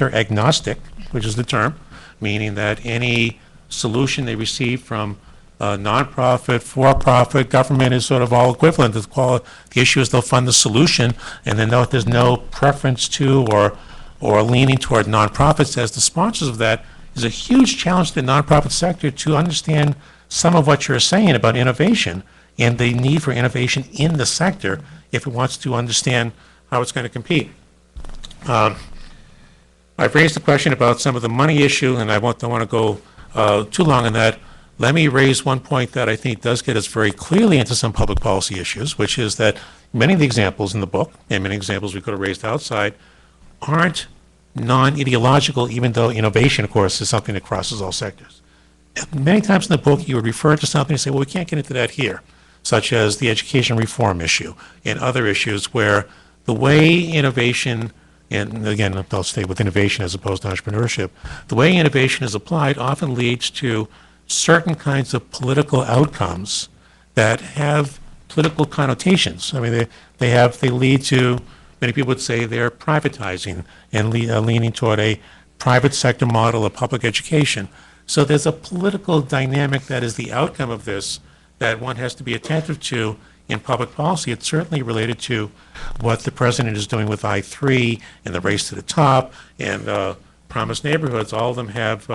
agnostic, which is the term, meaning that any solution they receive from nonprofit, for-profit, government is sort of all equivalent. The issue is they'll fund the solution, and then there's no preference to or leaning toward nonprofits as the sponsors of that is a huge challenge to the nonprofit sector to understand some of what you're saying about innovation and the need for innovation in the sector if it wants to understand how it's going to compete. I've raised the question about some of the money issue, and I don't want to go too long on that. Let me raise one point that I think does get us very clearly into some public policy issues, which is that many of the examples in the book, and many examples we could have raised outside, aren't non-ideological, even though innovation, of course, is something that crosses all sectors. Many times in the book, you would refer to something and say, well, we can't get into that here, such as the education reform issue and other issues where the way innovation, and again, I'll stay with innovation as opposed to entrepreneurship, the way innovation is applied often leads to certain kinds of political outcomes that have political connotations. I mean, they lead to, many people would say they're privatizing and leaning toward a private sector model of public education. So there's a political dynamic that is the outcome of this that one has to be attentive to in public policy. It's certainly related to what the president is doing with I-3 and the race to the top and promised neighborhoods. All of them have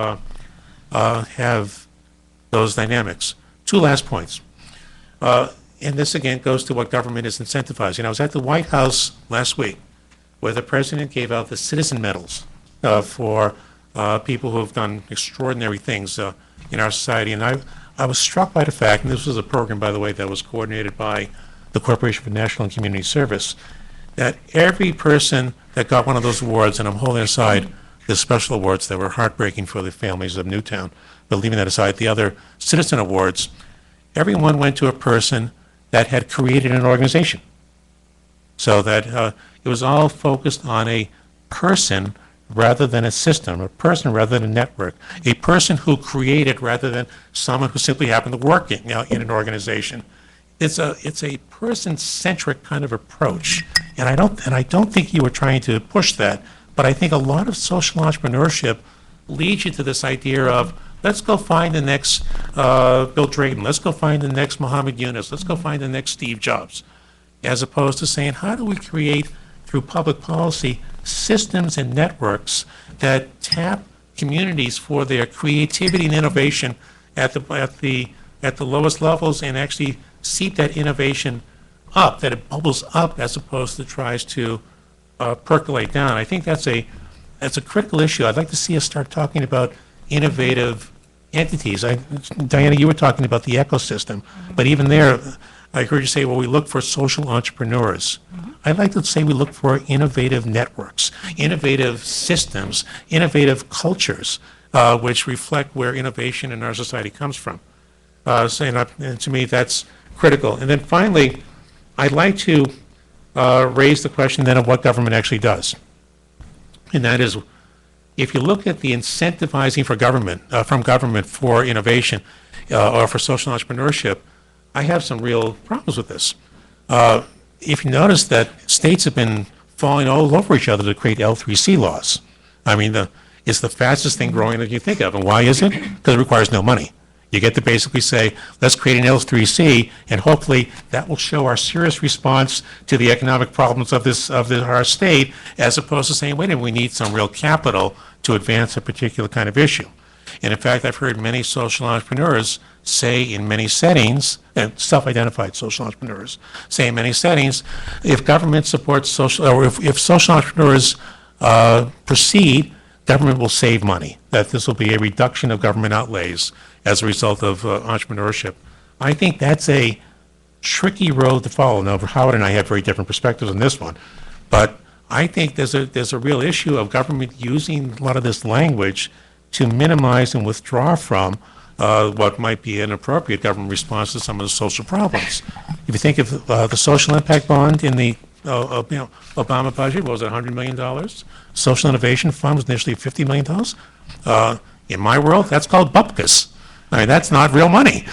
those dynamics. Two last points. And this again goes to what government is incentivizing. I was at the White House last week where the president gave out the citizen medals for people who have done extraordinary things in our society. And I was struck by the fact, and this was a program, by the way, that was coordinated by the Corporation for National and Community Service, that every person that got one of those awards, and I'm holding aside the special awards that were heartbreaking for the families of Newtown, but leaving that aside, the other citizen awards, everyone went to a person that had created an organization. So that it was all focused on a person rather than a system, a person rather than a network, a person who created rather than someone who simply happened to work in an organization. It's a person-centric kind of approach, and I don't think you were trying to push that, but I think a lot of social entrepreneurship leads you to this idea of let's go find the next Bill Drayton, let's go find the next Muhammad Yunus, let's go find the next Steve Jobs, as opposed to saying how do we create through public policy systems and networks that tap communities for their creativity and innovation at the lowest levels and actually seep that innovation up, that it bubbles up as opposed to tries to percolate down. I think that's a critical issue. I'd like to see us start talking about innovative entities. Diana, you were talking about the ecosystem, but even there, I heard you say, well, we look for social entrepreneurs. I'd like to say we look for innovative networks, innovative systems, innovative cultures, which reflect where innovation in our society comes from. And to me, that's critical. And then finally, I'd like to raise the question then of what government actually does. And that is, if you look at the incentivizing for government, from government for innovation or for social entrepreneurship, I have some real problems with this. If you notice that states have been falling all over each other to create L3C laws. I mean, it's the fastest thing growing that you think of. And why is it? Because it requires no money. You get to basically say, let's create an L3C, and hopefully that will show our serious response to the economic problems of our state, as opposed to saying, wait a minute, we need some real capital to advance a particular kind of issue. And in fact, I've heard many social entrepreneurs say in many settings, and self-identified social entrepreneurs, say in many settings, if government supports social, or if social entrepreneurs proceed, government will save money, that this will be a reduction of government outlays as a result of entrepreneurship. I think that's a tricky road to follow. Now, Howard and I have very different perspectives on this one, but I think there's a real issue of government using a lot of this language to minimize and withdraw from what might be an appropriate government response to some of the social problems. If you think of the social impact bond in the Obama budget, what was it, $100 million? Social Innovation Fund was initially $50 million. In my world, that's called bupkis. I mean, that's not real money.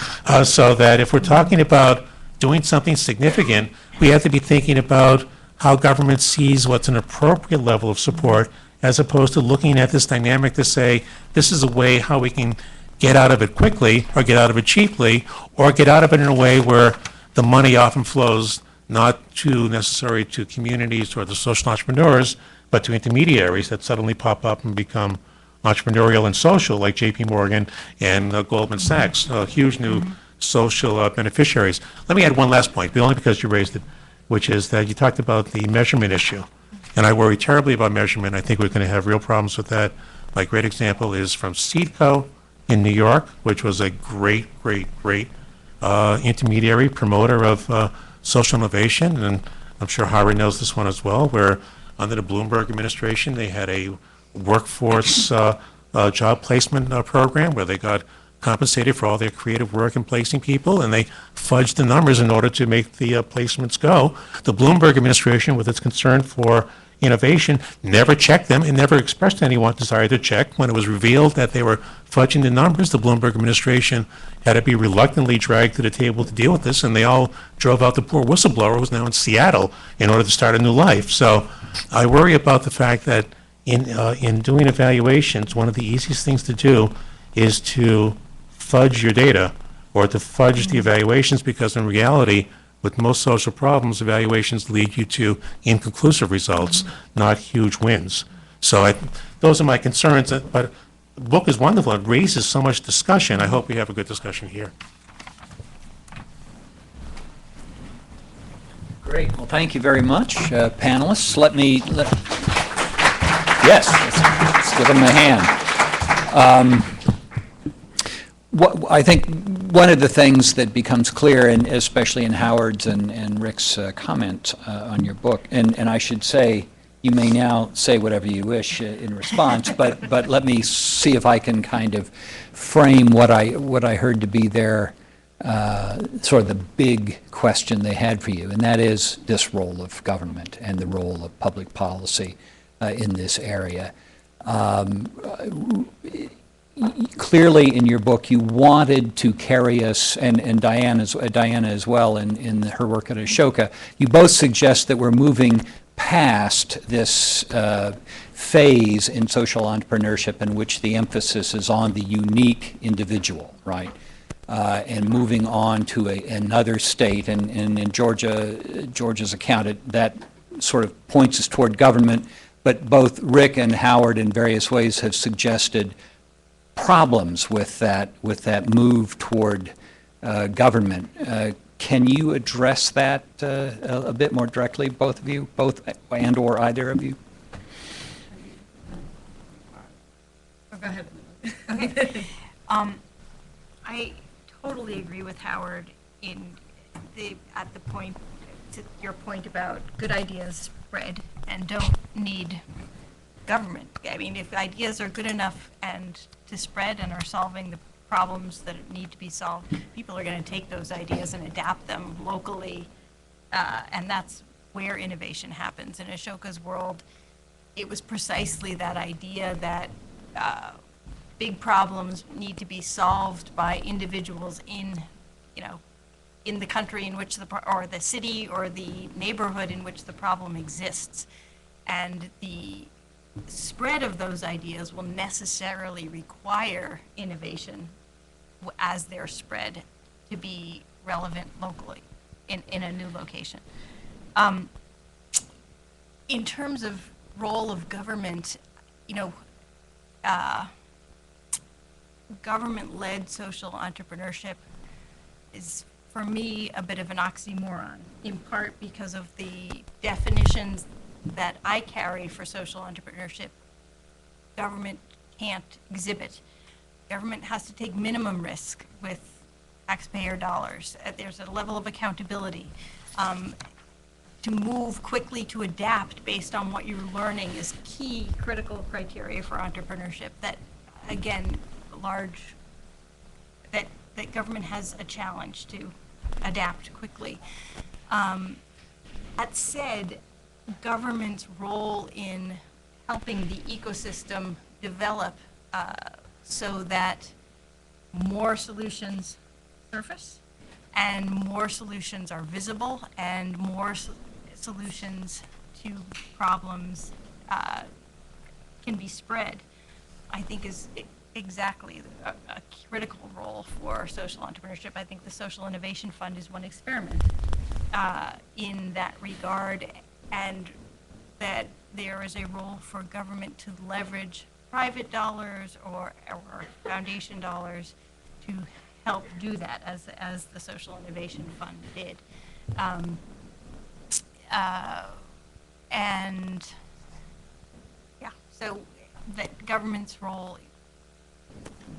So that if we're talking about doing something significant, we have to be thinking about how government sees what's an appropriate level of support as opposed to looking at this dynamic to say, this is a way how we can get out of it quickly, or get out of it cheaply, or get out of it in a way where the money often flows not to necessarily to communities or the social entrepreneurs, but to intermediaries that suddenly pop up and become entrepreneurial and social, like J.P. Morgan and Goldman Sachs, huge new social beneficiaries. Let me add one last point, but only because you raised it, which is that you talked about the measurement issue. And I worry terribly about measurement. I think we're going to have real problems with that. My great example is from Seedco in New York, which was a great intermediary promoter of social innovation. And I'm sure Howard knows this one as well, where under the Bloomberg administration, they had a workforce job placement program where they got compensated for all their creative work in placing people, and they fudged the numbers in order to make the placements go. The Bloomberg administration, with its concern for innovation, never checked them and never expressed any desire to check. When it was revealed that they were fudging the numbers, the Bloomberg administration had to be reluctantly dragged to the table to deal with this, and they all drove out the poor whistleblower who's now in Seattle in order to start a new life. So I worry about the fact that in doing evaluations, one of the easiest things to do is to fudge your data or to fudge the evaluations, because in reality, with most social problems, evaluations lead you to inconclusive results, not huge wins. So those are my concerns, but the book is wonderful. It raises so much discussion. I hope we have a good discussion here. Great. Well, thank you very much, panelists. Yes, let's give them a hand. I think one of the things that becomes clear, and especially in Howard's and Rick's comment on your book, and I should say, you may now say whatever you wish in response, but let me see if I can kind of frame what I heard to be their sort of the big question they had for you, and that is this role of government and the role of public policy in this area. Clearly, in your book, you wanted to carry us, and Diana as well, in her work at Ashoka, you both suggest that we're moving past this phase in social entrepreneurship in which the emphasis is on the unique individual, right? And moving on to another state, and in Georgia's account, that sort of points us toward government, but both Rick and Howard in various ways have suggested problems with that move toward government. Can you address that a bit more directly, both of you, both and or either of you? Oh, go ahead. Okay. I totally agree with Howard at the point, to your point about good ideas spread and don't need government. I mean, if ideas are good enough and to spread and are solving the problems that need to be solved, people are going to take those ideas and adapt them locally, and that's where innovation happens. In Ashoka's world, it was precisely that idea that big problems need to be solved by individuals in the country in which or the city or the neighborhood in which the problem exists, and the spread of those ideas will necessarily require innovation as they're spread to be relevant locally in a new location. In terms of role of government, government-led social entrepreneurship is, for me, a bit of an oxymoron, in part because of the definitions that I carry for social entrepreneurship. Government can't exhibit. Government has to take minimum risk with taxpayer dollars. There's a level of accountability. To move quickly, to adapt based on what you're learning is key critical criteria for entrepreneurship that, again, that government has a challenge to adapt quickly. That said, government's role in helping the ecosystem develop so that more solutions surface and more solutions are visible and more solutions to problems can be spread, I think is exactly a critical role for social entrepreneurship. I think the Social Innovation Fund is one experiment in that regard, and that there is a role for government to leverage private dollars or foundation dollars to help do that, as the Social Innovation Fund did. And, yeah, so that government's role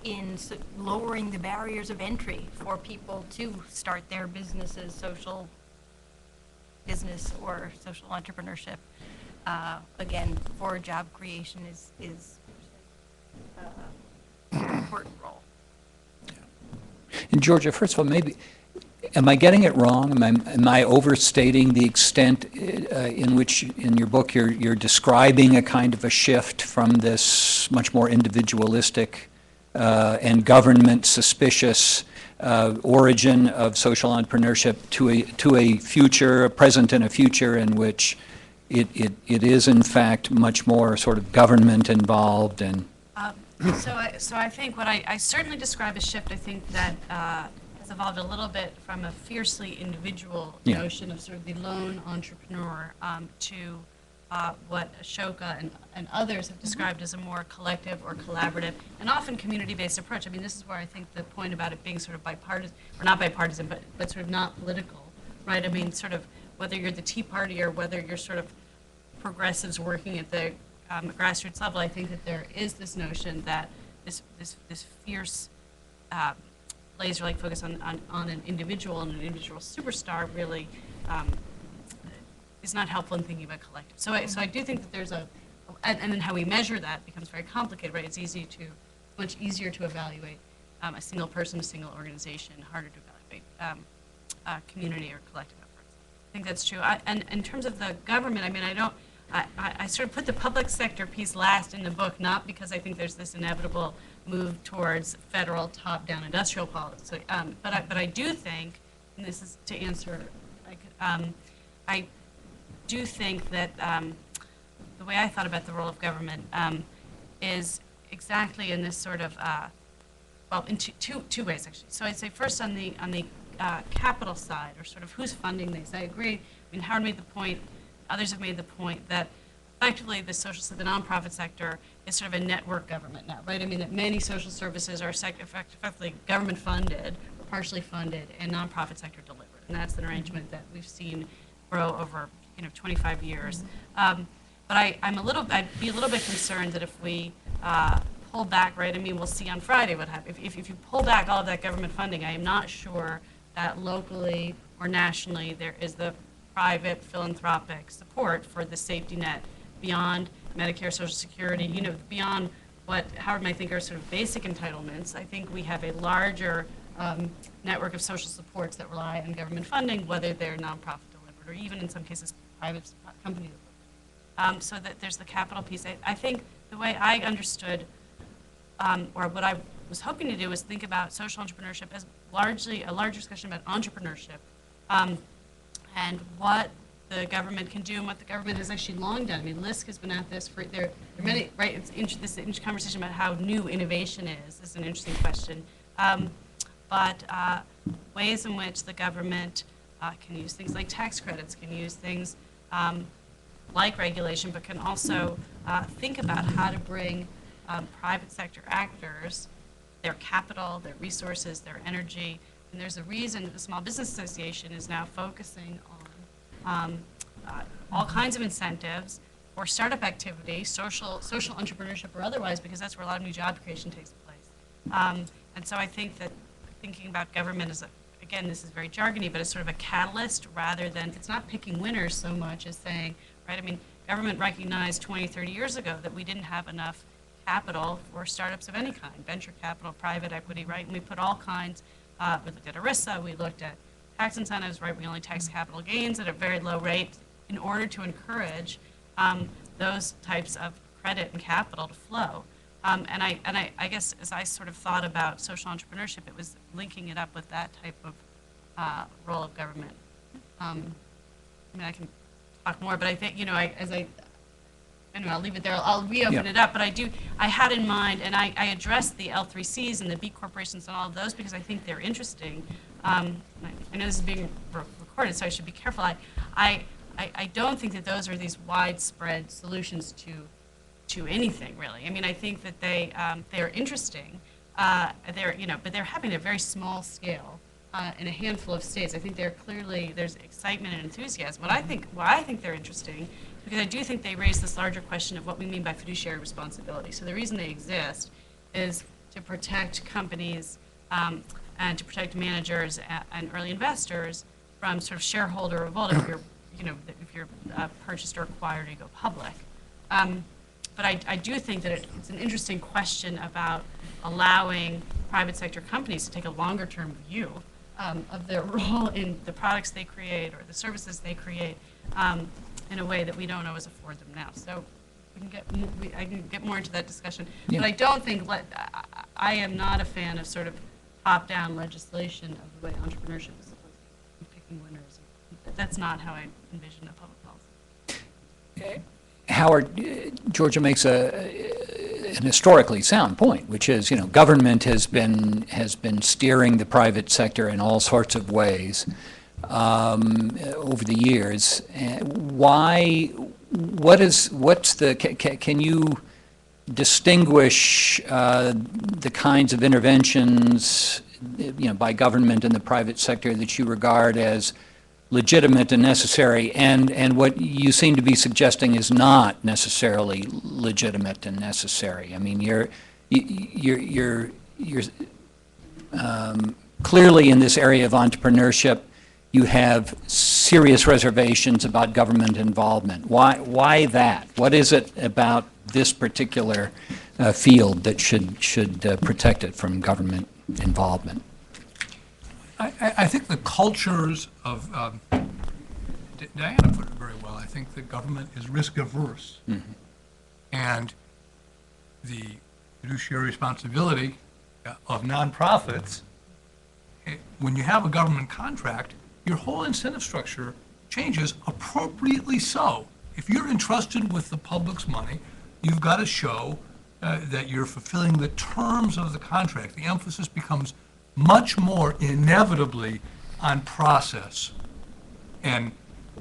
in lowering the barriers of entry for people to start their businesses, social business or social entrepreneurship, again, for job creation is an important role. And Georgia, first of all, maybe, am I getting it wrong? Am I overstating the extent in which, in your book, you're describing a kind of a shift from this much more individualistic and government-suspicious origin of social entrepreneurship to a future, a present and a future in which it is in fact much more sort of government involved and... So I think what I certainly describe as shift, I think that has evolved a little bit from a fiercely individual Yeah. notion of sort of the lone entrepreneur to what Ashoka and others have described as a more collective or collaborative and often community-based approach. I mean, this is where I think the point about it being sort of bipartisan, or not bipartisan, but sort of not political, right? I mean, sort of whether you're the Tea Party or whether you're sort of progressives working at the grassroots level, I think that there is this notion that this fierce laser-like focus on an individual and an individual superstar really is not helpful in thinking about collective. So I do think that there's and then how we measure that becomes very complicated, right? It's much easier to evaluate a single person, a single organization, harder to evaluate community or collective efforts. I think that's true. And in terms of the government, I mean, I sort of put the public sector piece last in the book, not because I think there's this inevitable move towards federal top-down industrial policy, but I do think, and this is to answer, I do think that the way I thought about the role of government is exactly in this sort of, well, in two ways actually. So I'd say first on the capital side, or sort of who's funding these. I agree. I mean, Howard made the point. Others have made the point that effectively the nonprofit sector is sort of a network government now, right? I mean, that many social services are effectively government funded, or partially funded, and nonprofit sector delivered. And that's an arrangement that we've seen grow over 25 years. But I'd be a little bit concerned that if we pull back, right? I mean, we'll see on Friday what happens. If you pull back all of that government funding, I am not sure that locally or nationally there is the private philanthropic support for the safety net beyond Medicare, Social Security, beyond what Howard might think are sort of basic entitlements. I think we have a larger network of social supports that rely on government funding, whether they're nonprofit delivered or even in some cases private company delivered. So that there's the capital piece. I think the way I understood, or what I was hoping to do, was think about social entrepreneurship as largely a larger discussion about entrepreneurship. And what the government can do and what the government has actually long done. I mean, LISC has been at this for, there are many, right, this conversation about how new innovation is an interesting question. But ways in which the government can use things like tax credits, can use things like regulation, but can also think about how to bring private sector actors, their capital, their resources, their energy. And there's a reason that the Small Business Association is now focusing on all kinds of incentives for startup activity, social entrepreneurship or otherwise, because that's where a lot of new job creation takes place. And so I think that thinking about government as again, this is very jargony, but it's sort of a catalyst rather than, it's not picking winners so much as saying, right, I mean, government recognized 20, 30 years ago that we didn't have enough capital for startups of any kind, venture capital, private equity, right? And we put all kinds, we looked at ERISA, we looked at tax incentives, right? We only tax capital gains at a very low rate in order to encourage those types of credit and capital to flow. And I guess as I sort of thought about social entrepreneurship, it was linking it up with that type of role of government. I mean, I can talk more, but I think, as I anyway, I'll leave it there. I'll reopen Yeah. it up, but I had in mind, and I addressed the L3Cs and the B corporations and all of those because I think they're interesting. I know this is being recorded, so I should be careful. I don't think that those are these widespread solutions to anything, really. I mean, I think that they're interesting. But they're happening at a very small scale in a handful of states. I think there's excitement and enthusiasm. Why I think they're interesting, because I do think they raise this larger question of what we mean by fiduciary responsibility. So the reason they exist is to protect companies and to protect managers and early investors from sort of shareholder revolt if you're purchased or acquired or you go public. But I do think that it's an interesting question about allowing private sector companies to take a longer term view of their role in the products they create or the services they create in a way that we don't always afford them now. So I can get more into that discussion. Yeah. But I don't think, I am not a fan of sort of top-down legislation of the way entrepreneurship is supposed to be picking winners. That's not how I envision a public policy. Howard, Georgia makes an historically sound point, which is, government has been steering the private sector in all sorts of ways over the years. Can you distinguish the kinds of interventions, by government in the private sector that you regard as legitimate and necessary, and what you seem to be suggesting is not necessarily legitimate and necessary? I mean, you're clearly in this area of entrepreneurship, you have serious reservations about government involvement. Why that? What is it about this particular field that should protect it from government involvement? I think the cultures of, Diana put it very well, I think the government is risk averse. Mm-hmm. And the fiduciary responsibility of nonprofits, when you have a government contract, your whole incentive structure changes appropriately so. If you're entrusted with the public's money, you've got to show that you're fulfilling the terms of the contract. The emphasis becomes much more inevitably on process and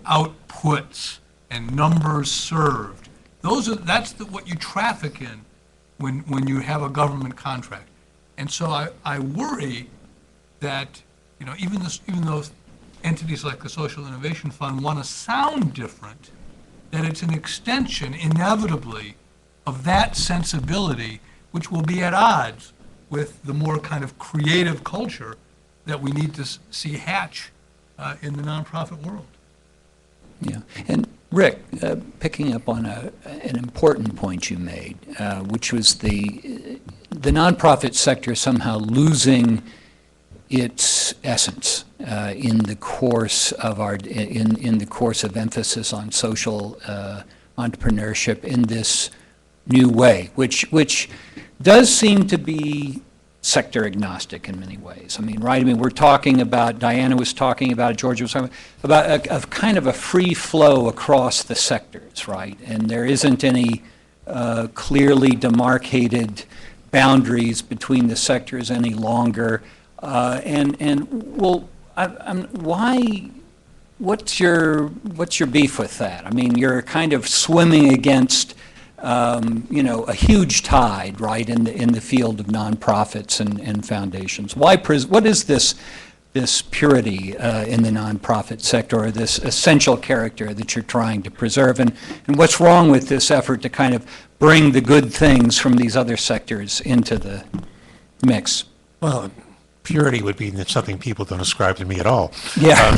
outputs and numbers served. That's what you traffic in when you have a government contract. And so I worry that even though entities like the Social Innovation Fund want to sound different, that it's an extension inevitably of that sensibility, which will be at odds with the more kind of creative culture that we need to see hatch in the nonprofit world. Yeah, and Rick, picking up on an important point you made, which was the nonprofit sector somehow losing its essence in the course of in the course of emphasis on social entrepreneurship in this new way, which does seem to be sector agnostic in many ways. I mean, right? I mean, we're talking about, Diana was talking about, Georgia was talking about a kind of a free flow across the sectors, right? And there isn't any clearly demarcated boundaries between the sectors any longer. What's your beef with that? I mean, you're kind of swimming against a huge tide, right, in the field of nonprofits and foundations. What is this purity in the nonprofit sector, or this essential character that you're trying to preserve, and what's wrong with this effort to kind of bring the good things from these other sectors into the mix? Well, purity would be something people don't ascribe to me at all. Yeah.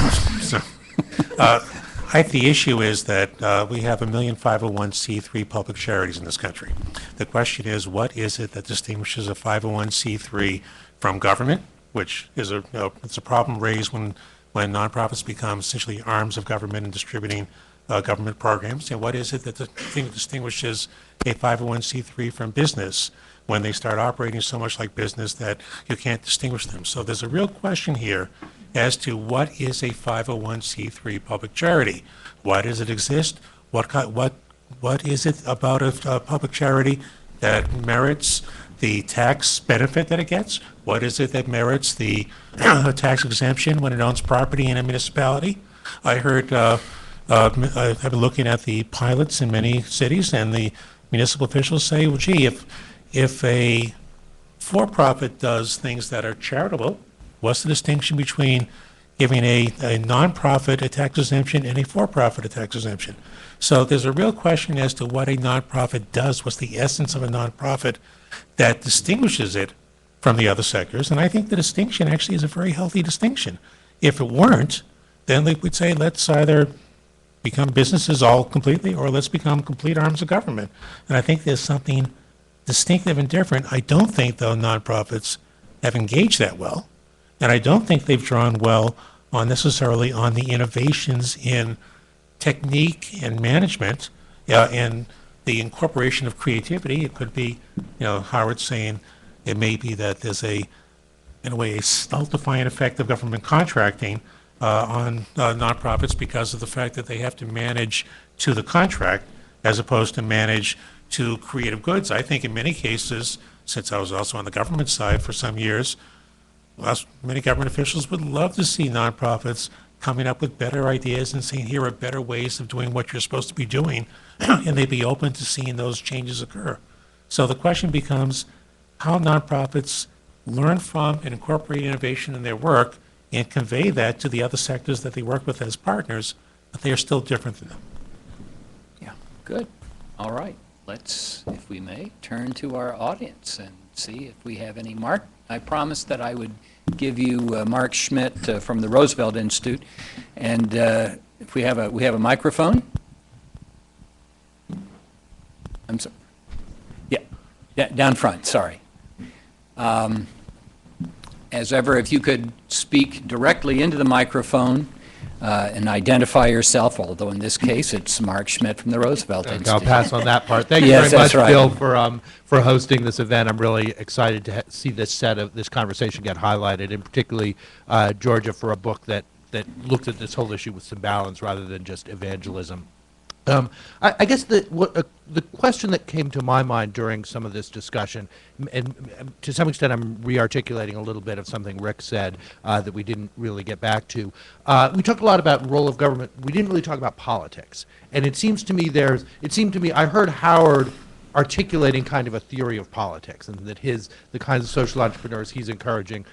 I think the issue is that we have 1 million 501c3 public charities in this country. The question is, what is it that distinguishes a 501c3 from government, which is it's a problem raised when nonprofits become essentially arms of government and distributing government programs? And what is it that distinguishes a 501c3 from business when they start operating so much like business that you can't distinguish them? So there's a real question here as to what is a 501c3 public charity. Why does it exist? What what is it about a public charity that merits the tax benefit that it gets? What is it that merits the tax exemption when it owns property in a municipality? I heard, I've been looking at the pilots in many cities, and the municipal officials say, well, gee, if a for-profit does things that are charitable, what's the distinction between giving a nonprofit a tax exemption and a for-profit a tax exemption? So there's a real question as to what a nonprofit does, what's the essence of a nonprofit that distinguishes it from the other sectors, and I think the distinction actually is a very healthy distinction. If it weren't, then they would say, let's either become businesses all completely, or let's become complete arms of government. And I think there's something distinctive and different. I don't think, though, nonprofits have engaged that well, and I don't think they've drawn well on necessarily on the innovations in technique and management, and the incorporation of creativity. It could be, Howard saying it may be that there's in a way, a stultifying effect of government contracting on nonprofits because of the fact that they have to manage to the contract as opposed to manage to creative goods. I think in many cases, since I was also on the government side for some years, many government officials would love to see nonprofits coming up with better ideas and saying, here are better ways of doing what you're supposed to be doing, and they'd be open to seeing those changes occur. So the question becomes how nonprofits learn from and incorporate innovation in their work and convey that to the other sectors that they work with as partners, but they are still different than them. Yeah, good. All right. Let's, if we may, turn to our audience and see if we have any. Mark, I promised that I would give you Mark Schmidt from the Roosevelt Institute, and if we have a microphone. I'm sorry. Yeah, down front. Sorry. As ever, if you could speak directly into the microphone and identify yourself, although in this case it's Mark Schmidt from the Roosevelt Institute. I'll pass on that part. Thank you Yes, very that's much, right. Bill, for hosting this event. I'm really excited to see this conversation get highlighted, and particularly Georgia for a book that looked at this whole issue with some balance rather than just evangelism. I guess the question that came to my mind during some of this discussion, and to some extent I'm re-articulating a little bit of something Rick said that we didn't really get back to. We talked a lot about role of government. We didn't really talk about politics. And it seemed to me I heard Howard articulating kind of a theory of politics, and that the kinds of social entrepreneurs he's encouraging,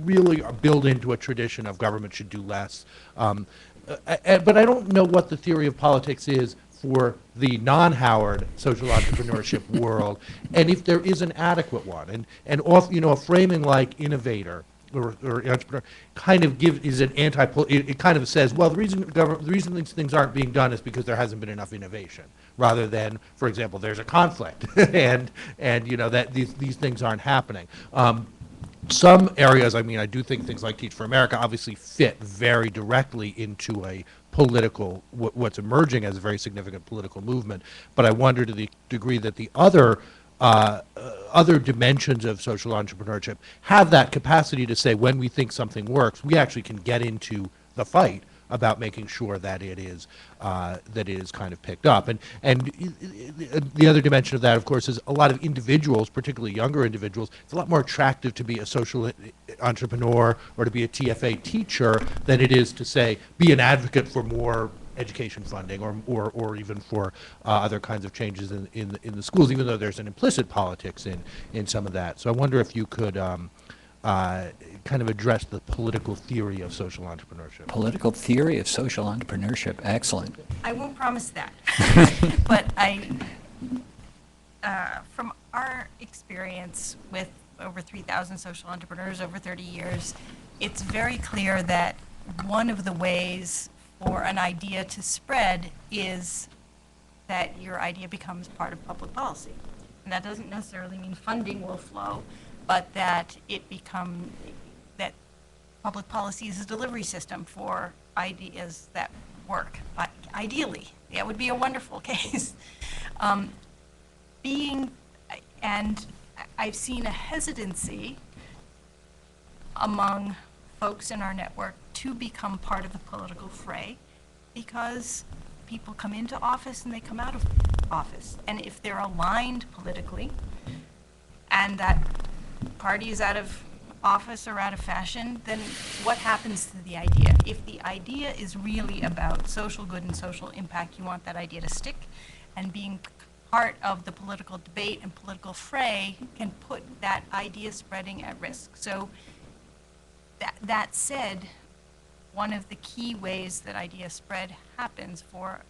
really build into a tradition of government should do less. But I don't know what the theory of politics is for the non-Howard social entrepreneurship world, and if there is an adequate one. And a framing like innovator or entrepreneur kind of is an it kind of says, well, the reason these things aren't being done is because there hasn't been enough innovation, rather than, for example, there's a conflict and that these things aren't happening. Some areas, I do think things like Teach for America obviously fit very directly into a political, what's emerging as a very significant political movement. But I wonder to the degree that the other dimensions of social entrepreneurship have that capacity to say, when we think something works, we actually can get into the fight about making sure that it is kind of picked up. And the other dimension of that, of course, is a lot of individuals, particularly younger individuals, it's a lot more attractive to be a social entrepreneur or to be a TFA teacher than it is to, say, be an advocate for more education funding or even for other kinds of changes in the schools, even though there's an implicit politics in some of that. So I wonder if you could kind of address the political theory of social entrepreneurship. Political theory of social entrepreneurship. Excellent. I won't promise that. But from our experience with over 3,000 social entrepreneurs over 30 years, it's very clear that one of the ways for an idea to spread is that your idea becomes part of public policy. And that doesn't necessarily mean funding will flow, but that that public policy is a delivery system for ideas that work. Ideally, that would be a wonderful case. And I've seen a hesitancy among folks in our network to become part of the political fray because people come into office and they come out of office. And if they're aligned politically, and that party is out of office or out of fashion, then what happens to the idea? If the idea is really about social good and social impact, you want that idea to stick, and being part of the political debate and political fray can put that idea spreading at risk. So that said, one of the key ways that idea spread happens for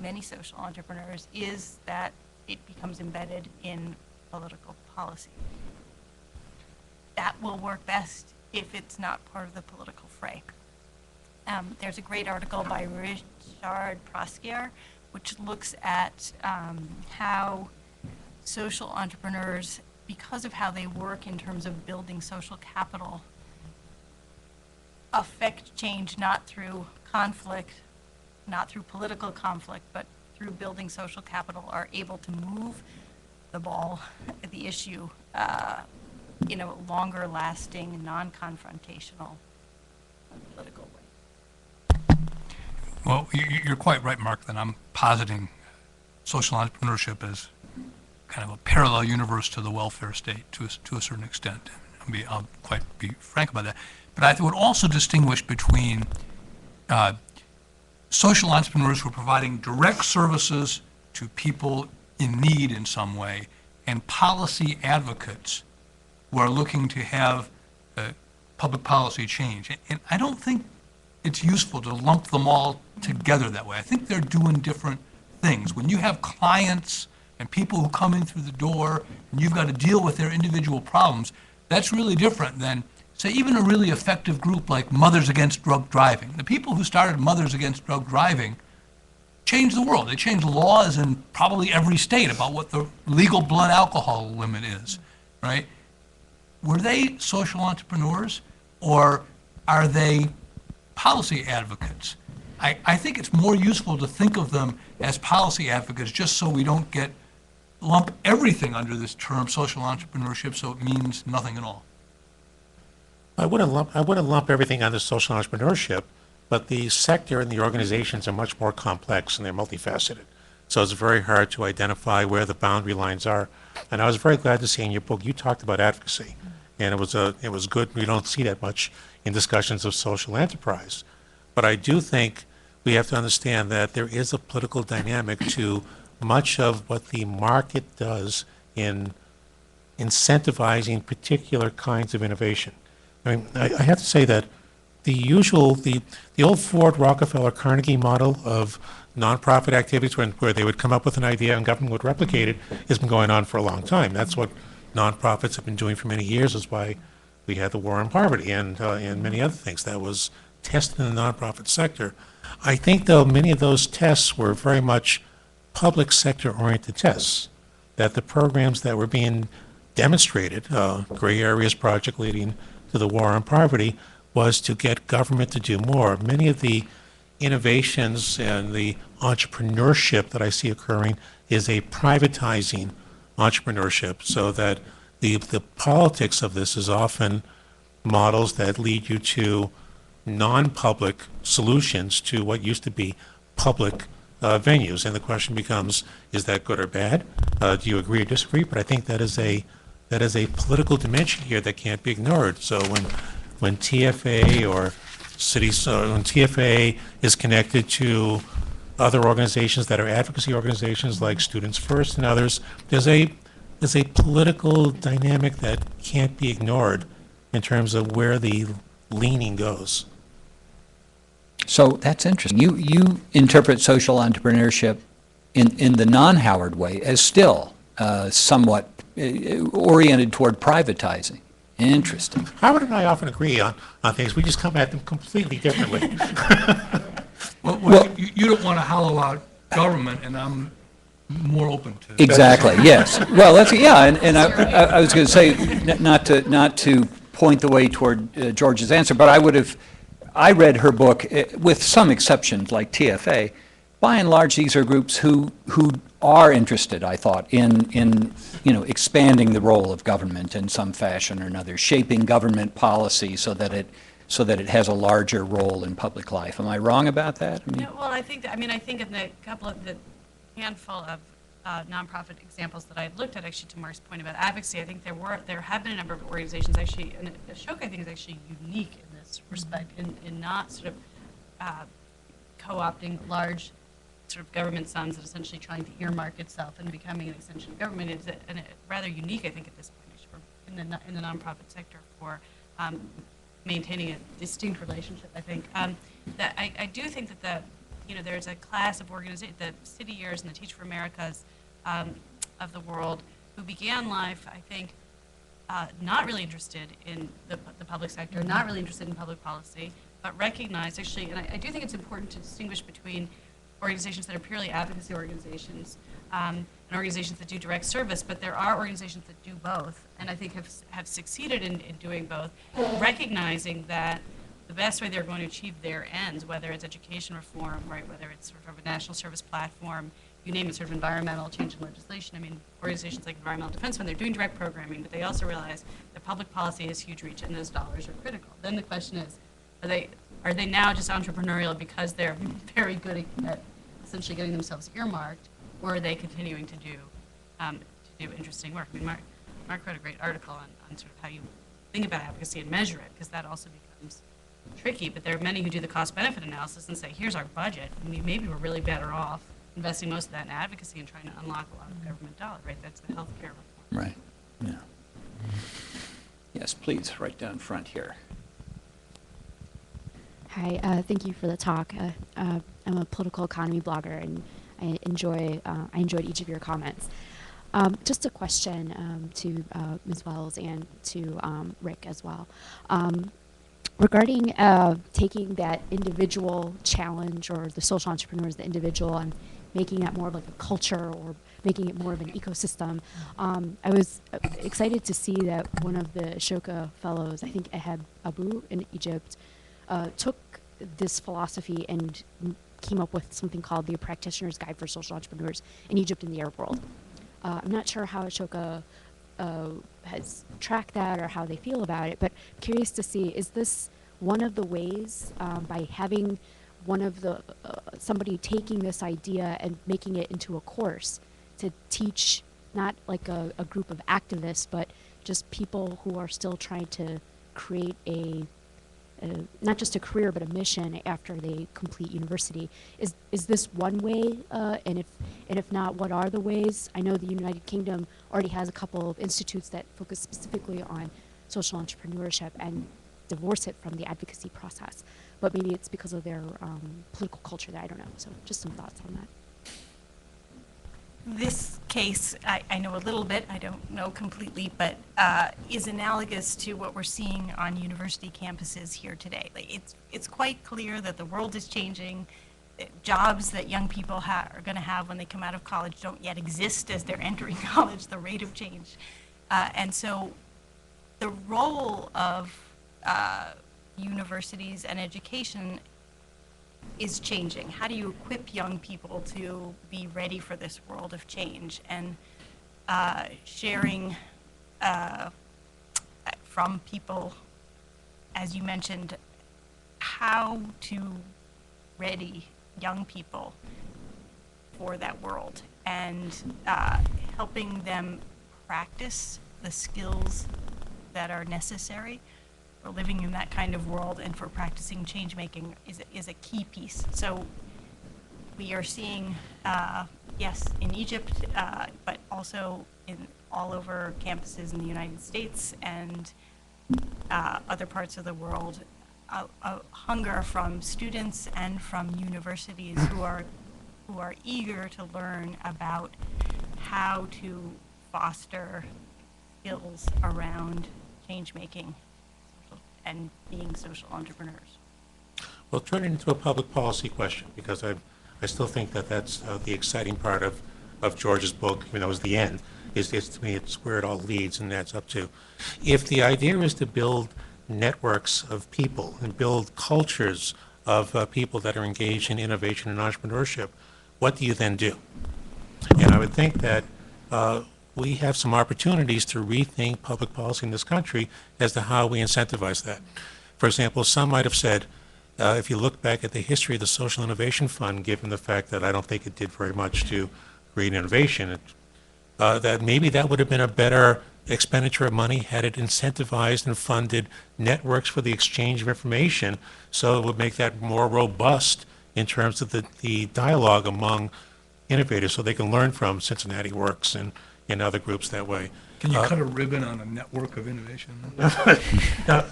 many social entrepreneurs is that it becomes embedded in political policy. That will work best if it's not part of the political fray. There's a great article by Richard Proskier, which looks at how social entrepreneurs, because of how they work in terms of building social capital, affect change not through conflict, not through political conflict, but through building social capital, are able to move the ball, the issue, in a longer lasting, non-confrontational political way. Well, you're quite right, Mark, that I'm positing social entrepreneurship as kind of a parallel universe to the welfare state to a certain extent. I'll quite be frank about that. But I would also distinguish between social entrepreneurs who are providing direct services to people in need in some way, and policy advocates who are looking to have public policy change. And I don't think it's useful to lump them all together that way. I think they're doing different things. When you have clients and people who come in through the door, and you've got to deal with their individual problems, that's really different than, say, even a really effective group like Mothers Against Drug Driving. The people who started Mothers Against Drug Driving changed the world. They changed laws in probably every state about what the legal blood alcohol limit is, right? Were they social entrepreneurs, or are they policy advocates? I think it's more useful to think of them as policy advocates, just so we don't lump everything under this term social entrepreneurship, so it means nothing at all. I wouldn't lump everything under social entrepreneurship, but the sector and the organizations are much more complex and they're multifaceted. So it's very hard to identify where the boundary lines are. And I was very glad to see in your book, you talked about advocacy. And it was good. We don't see that much in discussions of social enterprise. But I do think we have to understand that there is a political dynamic to much of what the market does in incentivizing particular kinds of innovation. I mean, I have to say that the old Ford, Rockefeller, Carnegie model of nonprofit activities where they would come up with an idea and government would replicate it has been going on for a long time. That's what nonprofits have been doing for many years. Is why we had the war on poverty and many other things that was tested in the nonprofit sector. I think, though, many of those tests were very much public sector-oriented tests, that the programs that were being demonstrated, Gray Areas Project leading to the war on poverty, was to get government to do more. Many of the innovations and the entrepreneurship that I see occurring is a privatizing entrepreneurship, so that the politics of this is often models that lead you to non-public solutions to what used to be public venues. And the question becomes, is that good or bad? Do you agree or disagree? But I think that is a political dimension here that can't be ignored. So when TFA or cities, when TFA is connected to other organizations that are advocacy organizations like Students First and others, there's a political dynamic that can't be ignored in terms of where the leaning goes. So that's interesting. You interpret social entrepreneurship in the non-Howard way as still somewhat oriented toward privatizing. Interesting. Howard and I often agree on things. We just come at them completely differently. Well, you don't want to hollow out government, and I'm more open to. Exactly, yes. Well, and I was going to say, not to point the way toward George's answer, but I read her book, with some exceptions like TFA. By and large, these are groups who are interested, I thought, in expanding the role of government in some fashion or another, shaping government policy so that it so that it has a larger role in public life. Am I wrong about that? I mean, No, well, I think that, I mean, I think in the couple of the handful of nonprofit examples that I looked at, actually, to Mark's point about advocacy, I think there have been a number of organizations actually, and Ashoka, I think, is actually unique in this respect, in not sort of co-opting large sort of government sums and essentially trying to earmark itself and becoming an extension of government. It's rather unique, I think, at this point, actually, in the nonprofit sector for maintaining a distinct relationship. I think that I do think that there's a class of organizations, the City Years and the Teach for Americas of the world, who began life, I think, not really interested in the public sector, not really interested in public policy, but recognized, actually, and I do think it's important to distinguish between organizations that are purely advocacy organizations and organizations that do direct service, but there are organizations that do both, and I think have succeeded in doing both, recognizing that the best way they're going to achieve their ends, whether it's education reform, right, whether it's sort of a national service platform, you name it, sort of environmental change in legislation. I mean, organizations like Environmental Defense Fund, they're doing direct programming, but they also realize that public policy has huge reach and those dollars are critical. Then the question is, are they now just entrepreneurial because they're very good at essentially getting themselves earmarked, or are they continuing to do interesting work? I mean, Mark wrote a great article on sort of how you think about advocacy and measure it, because that also becomes tricky, but there are many who do the cost-benefit analysis and say, here's our budget, and maybe we're really better off investing most of that in advocacy and trying to unlock a lot of government dollars, right? That's the healthcare reform. right, yeah. Yes, please, right down front here. Hi, thank you for the talk. I'm a political economy blogger, and I enjoyed each of your comments. Just a question to Ms. Wells and to Rick as well. Regarding taking that individual challenge, or the social entrepreneur as the individual, and making that more of like a culture, or making it more of an ecosystem. I was excited to see that one of the Ashoka fellows, I think Ehab Abu in Egypt, took this philosophy and came up with something called the Practitioner's Guide for Social Entrepreneurs in Egypt and the Arab world. I'm not sure how Ashoka has tracked that or how they feel about it, but curious to see, is this one of the ways, by having one of the, somebody taking this idea and making it into a course to teach not like a group of activists, but just people who are still trying to create not just a career, but a mission after they complete university. Is this one way? And if not, what are the ways? I know the United Kingdom already has a couple of institutes that focus specifically on social entrepreneurship and divorce it from the advocacy process. But maybe it's because of their political culture that I don't know. So just some thoughts on that. This case, I know a little bit, I don't know completely, but is analogous to what we're seeing on university campuses here today. Like, it's quite clear that the world is changing. Jobs that young people are going to have when they come out of college don't yet exist as they're entering college, the rate of change. And so the role of universities and education is changing. How do you equip young people to be ready for this world of change? And sharing from people, as you mentioned, how to ready young people for that world, and helping them practice the skills that are necessary for living in that kind of world and for practicing change making is a key piece. So we are seeing, yes, in Egypt, but also in all over campuses in the United States and other parts of the world, a hunger from students and from universities who are eager to learn about how to foster skills around change making and being social entrepreneurs. Well, turn it into a public policy question, because I still think that that's the exciting part of George's book, even though it was the end, is to me, it's where it all leads and adds up to. If the idea is to build networks of people and build cultures of people that are engaged in innovation and entrepreneurship, what do you then do? And I would think that we have some opportunities to rethink public policy in this country as to how we incentivize that. For example, some might have said, if you look back at the history of the Social Innovation Fund, given the fact that I don't think it did very much to create innovation, that maybe that would have been a better expenditure of money had it incentivized and funded networks for the exchange of information, so it would make that more robust in terms of the dialogue among innovators, so they can learn from Cincinnati Works and other groups that way. Can you cut a ribbon on a network of innovation? Now,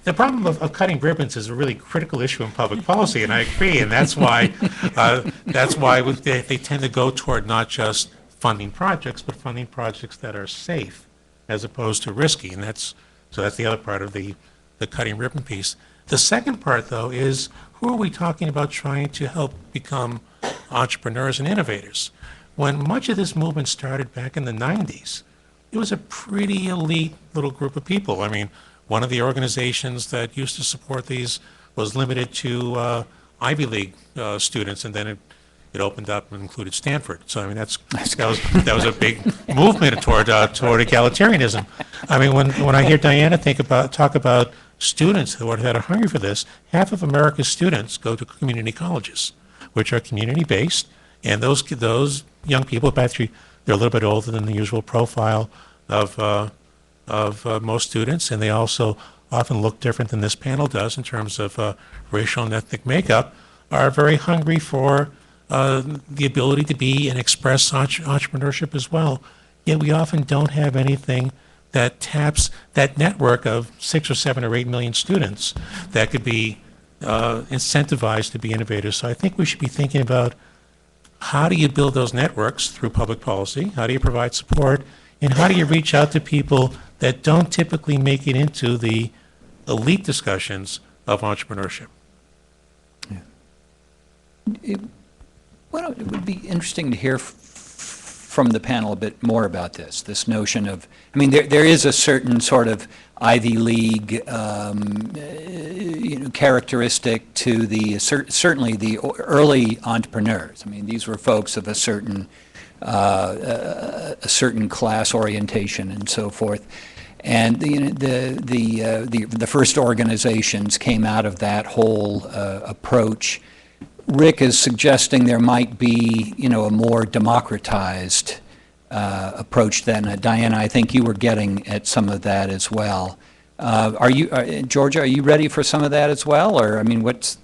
the problem of cutting ribbons is a really critical issue in public policy, and I agree, and that's why they tend to go toward not just funding projects, but funding projects that are safe as opposed to risky, and that's the other part of the cutting ribbon piece. The second part, though, is who are we talking about trying to help become entrepreneurs and innovators? When much of this movement started back in the 90s, it was a pretty elite little group of people. I mean, one of the organizations that used to support these was limited to Ivy League students, and then it opened up and included Stanford. So I mean, that was a big movement toward egalitarianism. I mean, when I hear Diana talk about students that are hungry for this, half of America's students go to community colleges, which are community-based, and those young people, actually, they're a little bit older than the usual profile of most students, and they also often look different than this panel does in terms of racial and ethnic makeup, are very hungry for the ability to be and express entrepreneurship as well. Yet we often don't have anything that taps that network of 6 or 7 or 8 million students that could be incentivized to be innovators. So I think we should be thinking about how do you build those networks through public policy? How do you provide support? And how do you reach out to people that don't typically make it into the elite discussions of entrepreneurship? It would be interesting to hear from the panel a bit more about this notion of, I mean, there is a certain sort of Ivy League characteristic to certainly the early entrepreneurs. I mean, these were folks of a certain class orientation and so forth. And the first organizations came out of that whole approach. Rick is suggesting there might be, a more democratized approach than Diana. I think you were getting at some of that as well. Georgia, are you ready for some of that as well, or I mean, what's?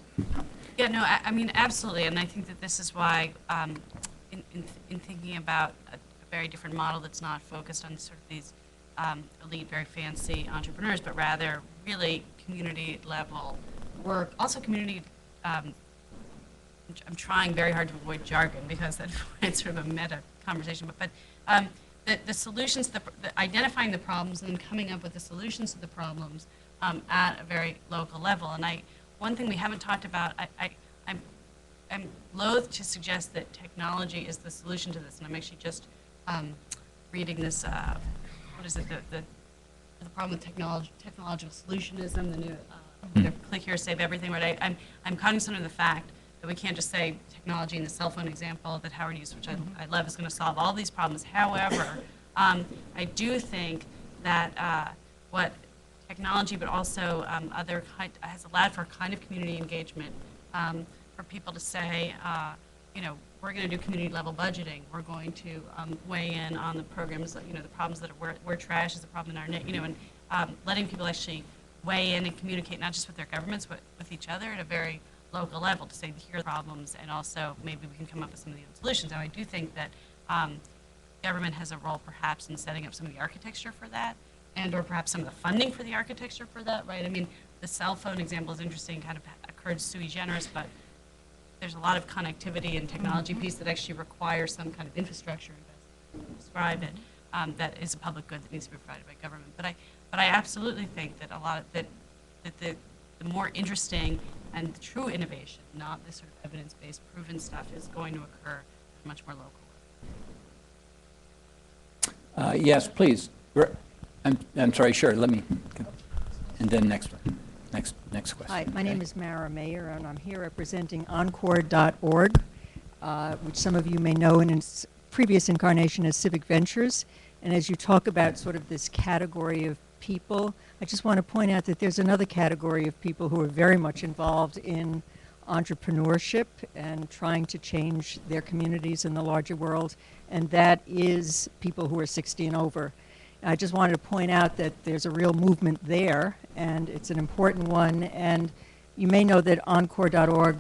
Yeah, no, I mean, absolutely, and I think that this is why, in thinking about a very different model that's not focused on sort of these elite, very fancy entrepreneurs, but rather really community level work, also community. I'm trying very hard to avoid jargon because it's sort of a meta conversation, but the solutions, identifying the problems and then coming up with the solutions to the problems at a very local level. And one thing we haven't talked about, I'm loath to suggest that technology is the solution to this, and I'm actually just reading this, what is it, the problem with technological solutionism, the new click here, save everything, right? I'm cognizant of the fact that we can't just say technology in the cell phone example that Howard used, which I love, is going to solve all these problems. However, I do think that what technology, but also has allowed for a kind of community engagement for people to say, we're going to do community level budgeting. We're going to weigh in on the programs, the problems that are where trash is a problem in our, and letting people actually weigh in and communicate not just with their governments, but with each other at a very local level to say, here are the problems, and also maybe we can come up with some of the solutions. Now, I do think that government has a role perhaps in setting up some of the architecture for that, and or perhaps some of the funding for the architecture for that, right? I mean, the cell phone example is interesting, kind of occurred sui generis, but there's a lot of connectivity and technology piece that actually requires some kind of infrastructure investment to describe it, that is a public good that needs to be provided by government. But I absolutely think that the more interesting and the true innovation, not this sort of evidence-based proven stuff, is going to occur at a much more local level. Yes, please. I'm sorry, sure, let me, and then next one. Next question. Hi, my name is Mara Mayer, and I'm here representing Encore.org, which some of you may know in its previous incarnation as Civic Ventures. And as you talk about sort of this category of people. I just want to point out that there's another category of people who are very much involved in entrepreneurship and trying to change their communities in the larger world, and that is people who are 60 and over. I just wanted to point out that there's a real movement there, and it's an important one. And you may know that Encore.org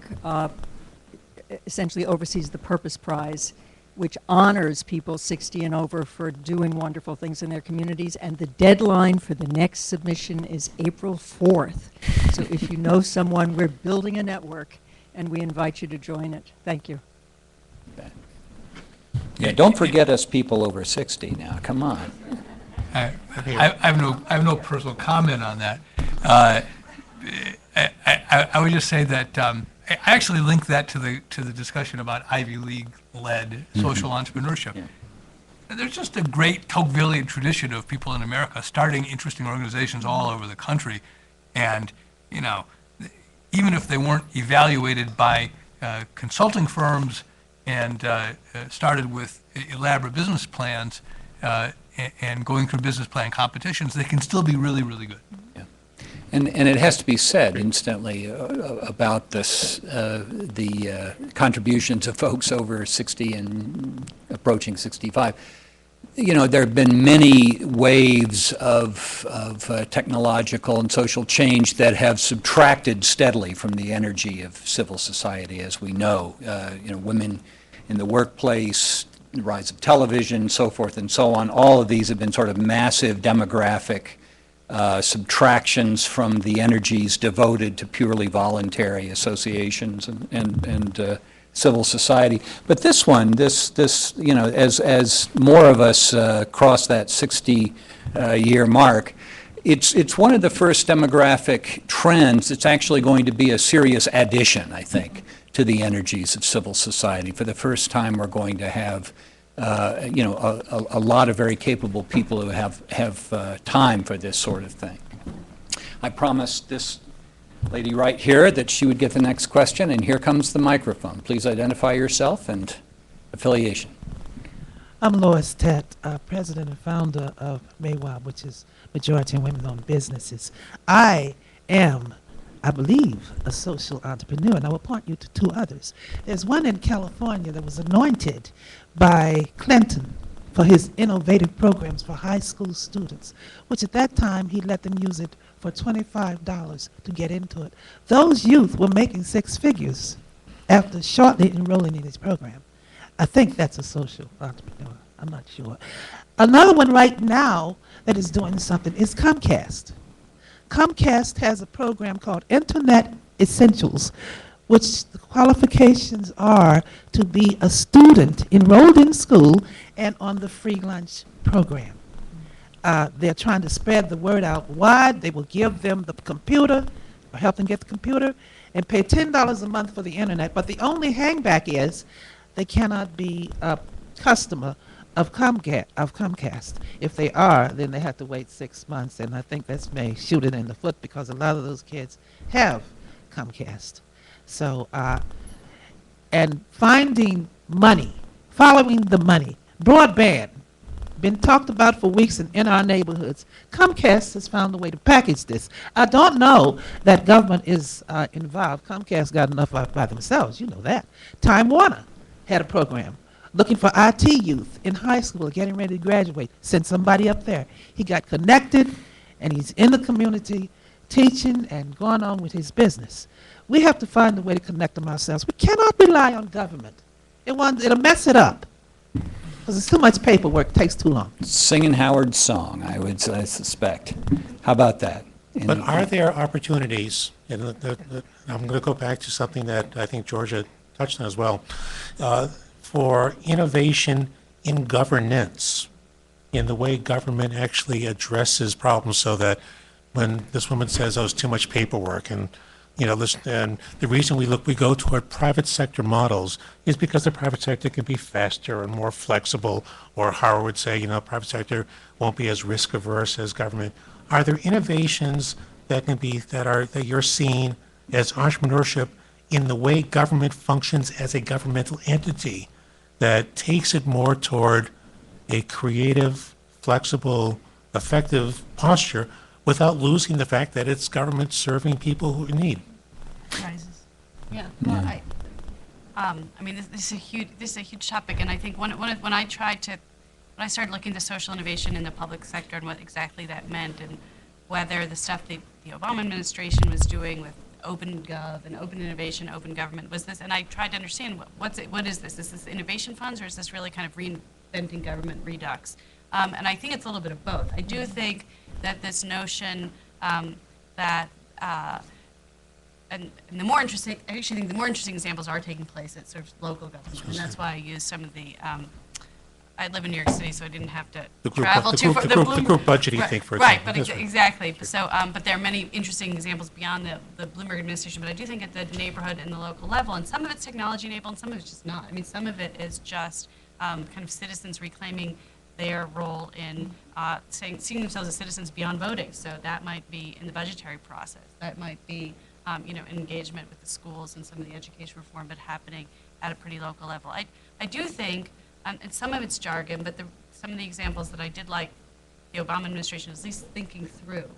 essentially oversees the Purpose Prize, which honors people 60 and over for doing wonderful things in their communities. And the deadline for the next submission is April 4th. So if you know someone, we're building a network, and we invite you to join it. Thank you. Yeah, don't forget us people over 60 now, come on. I have no personal comment on that. I would just say that I actually link that to the discussion about Ivy League-led social entrepreneurship. Yeah. There's just a great Tocquevillian tradition of people in America starting interesting organizations all over the country, and even if they weren't evaluated by consulting firms and started with elaborate business plans. And going through business plan competitions, they can still be really, really good. Yeah. And it has to be said, incidentally, about this, the contributions of folks over 60 and approaching 65. There have been many waves of technological and social change that have subtracted steadily from the energy of civil society, as we know. Women in the workplace, the rise of television, so forth and so on. All of these have been sort of massive demographic subtractions from the energies devoted to purely voluntary associations and civil society. But this one, as more of us cross that 60-year mark, it's one of the first demographic trends that's actually going to be a serious addition, I think, to the energies of civil society. For the first time, we're going to have, a lot of very capable people who have time for this sort of thing. I promised this lady right here that she would get the next question, and here comes the microphone. Please identify yourself and affiliation. I'm Lois Tett, president and founder of MYriad, which is Majority and Women-Owned Businesses. I am, I believe, a social entrepreneur, and I will point you to two others. There's one in California that was anointed by Clinton for his innovative programs for high school students, which at that time he let them use it for $25 to get into it. Those youth were making six figures after shortly enrolling in his program. I think that's a social entrepreneur. I'm not sure. Another one right now that is doing something is Comcast. Comcast has a program called Internet Essentials, which the qualifications are to be a student enrolled in school and on the free lunch program. They're trying to spread the word out wide. They will give them the computer, or help them get the computer, and pay $10 a month for the internet. But the only hangback is they cannot be a customer of Comcast. If they are, then they have to wait 6 months, and I think that may shoot it in the foot because a lot of those kids have Comcast. So, and finding money, following the money, broadband, been talked about for weeks in our neighborhoods. Comcast has found a way to package this. I don't know that government is involved. Comcast got enough by themselves, you know that. Time Warner had a program looking for IT youth in high school getting ready to graduate. Sent somebody up there. He got connected, and he's in the community teaching and going on with his business. We have to find a way to connect them ourselves. We cannot rely on government. It'll mess it up because it's too much paperwork, takes too long. Singing Howard's song, I suspect. How about that? But are there opportunities, and I'm going to go back to something that I think Georgia touched on as well, for innovation in governance, in the way government actually addresses problems, so that when this woman says, oh, it's too much paperwork, and listen, and the reason we go toward private sector models is because the private sector can be faster and more flexible, or Howard would say, private sector won't be as risk averse as government. Are there innovations that you're seeing as entrepreneurship in the way government functions as a governmental entity that takes it more toward a creative, flexible effective posture without losing the fact that it's government serving people who in need. Rises. Yeah, well, I mean, this is a huge topic, and I think when I started looking into social innovation in the public sector and what exactly that meant, and whether the stuff the Obama administration was doing with open gov and open innovation, open government, was this, and I tried to understand what is this? Is this innovation funds, or is this really kind of reinventing government redux? And I think it's a little bit of both. I do think that this notion that and the more interesting, I actually think the more interesting examples are taking place at sort of local government, and that's why I use some of the. I live in New York City, so I didn't have to travel too far. The group budgeting thing, for right, example. but That's right. exactly. So, but there are many interesting examples beyond the Bloomberg administration. But I do think at the neighborhood and the local level, and some of it's technology enabled, and some of it's just not. I mean, some of it is just kind of citizens reclaiming their role in seeing themselves as citizens beyond voting. So that might be in the budgetary process. That might be engagement with the schools and some of the education reform, but happening at a pretty local level. I do think, and some of it's jargon, but some of the examples that I did like the Obama administration is at least thinking through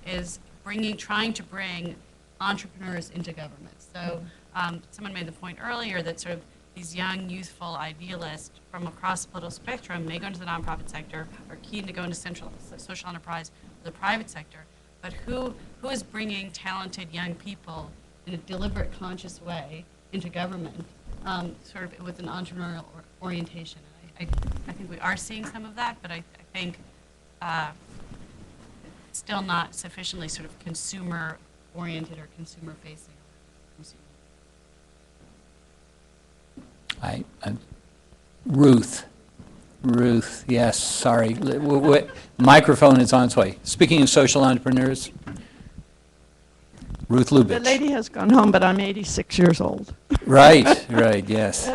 is trying to bring entrepreneurs into government. So someone made the point earlier that sort of these young, youthful idealists from across the political spectrum may go into the nonprofit sector, are keen to go into social enterprise or the private sector, but who is bringing talented young people in a deliberate, conscious way into government, sort of with an entrepreneurial orientation? I think we are seeing some of that, but I think still not sufficiently sort of consumer-oriented or consumer-facing. Ruth, yes, sorry. Microphone is on its way. Speaking of social entrepreneurs, Ruth Lubitsch. The lady has gone home, but I'm 86 years old. Right, yes.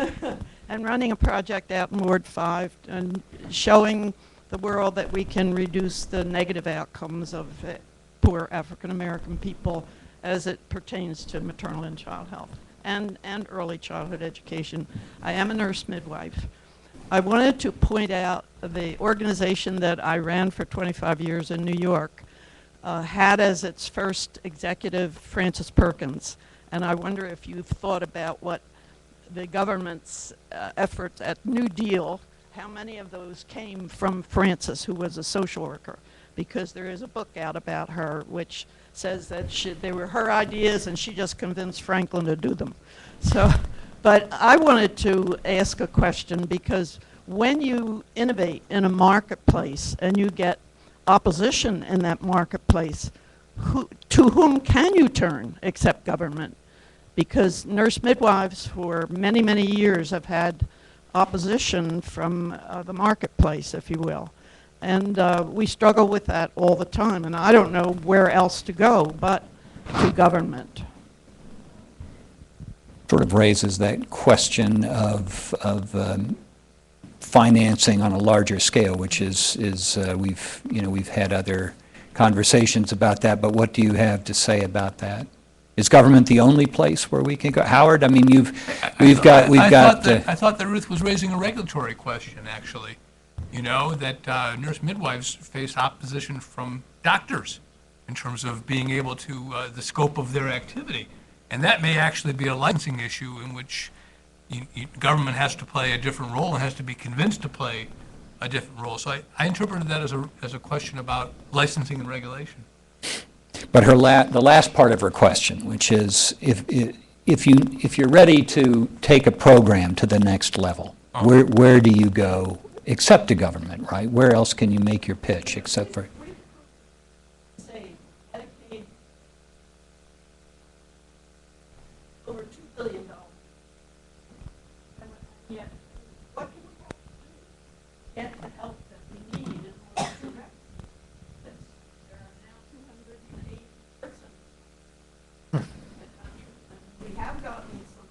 And running a project out in Ward 5 and showing the world that we can reduce the negative outcomes of poor African American people as it pertains to maternal and child health and early childhood education. I am a nurse midwife. I wanted to point out the organization that I ran for 25 years in New York had as its first executive Frances Perkins. And I wonder if you've thought about what the government's efforts at New Deal, how many of those came from Frances, who was a social worker, because there is a book out about her which says that they were her ideas and she just convinced Franklin to do them. So, but I wanted to ask a question, because when you innovate in a marketplace and you get opposition in that marketplace, to whom can you turn except government? Because nurse midwives for many, many years have had opposition from the marketplace, if you will. And we struggle with that all the time, and I don't know where else to go but to government. Sort of raises that question of financing on a larger scale, which is we've had other conversations about that, but what do you have to say about that? Is government the only place where we can go? Howard, I mean, I thought that Ruth was raising a regulatory question, actually. You know, that nurse midwives face opposition from doctors in terms of being able to, the scope of their activity. And that may actually be a licensing issue in which government has to play a different role and has to be convinced to play a different role. So I interpreted that as a question about licensing and regulation. But the last part of her question, which is if you're ready to take a program to the next level, where do you go except to government, right? Where else can you make your pitch except for? Say, Medicaid, over $2 billion. And yet, what can we get the help that we need in order to recognize this? There are now 208 persons in the country, and we have gotten some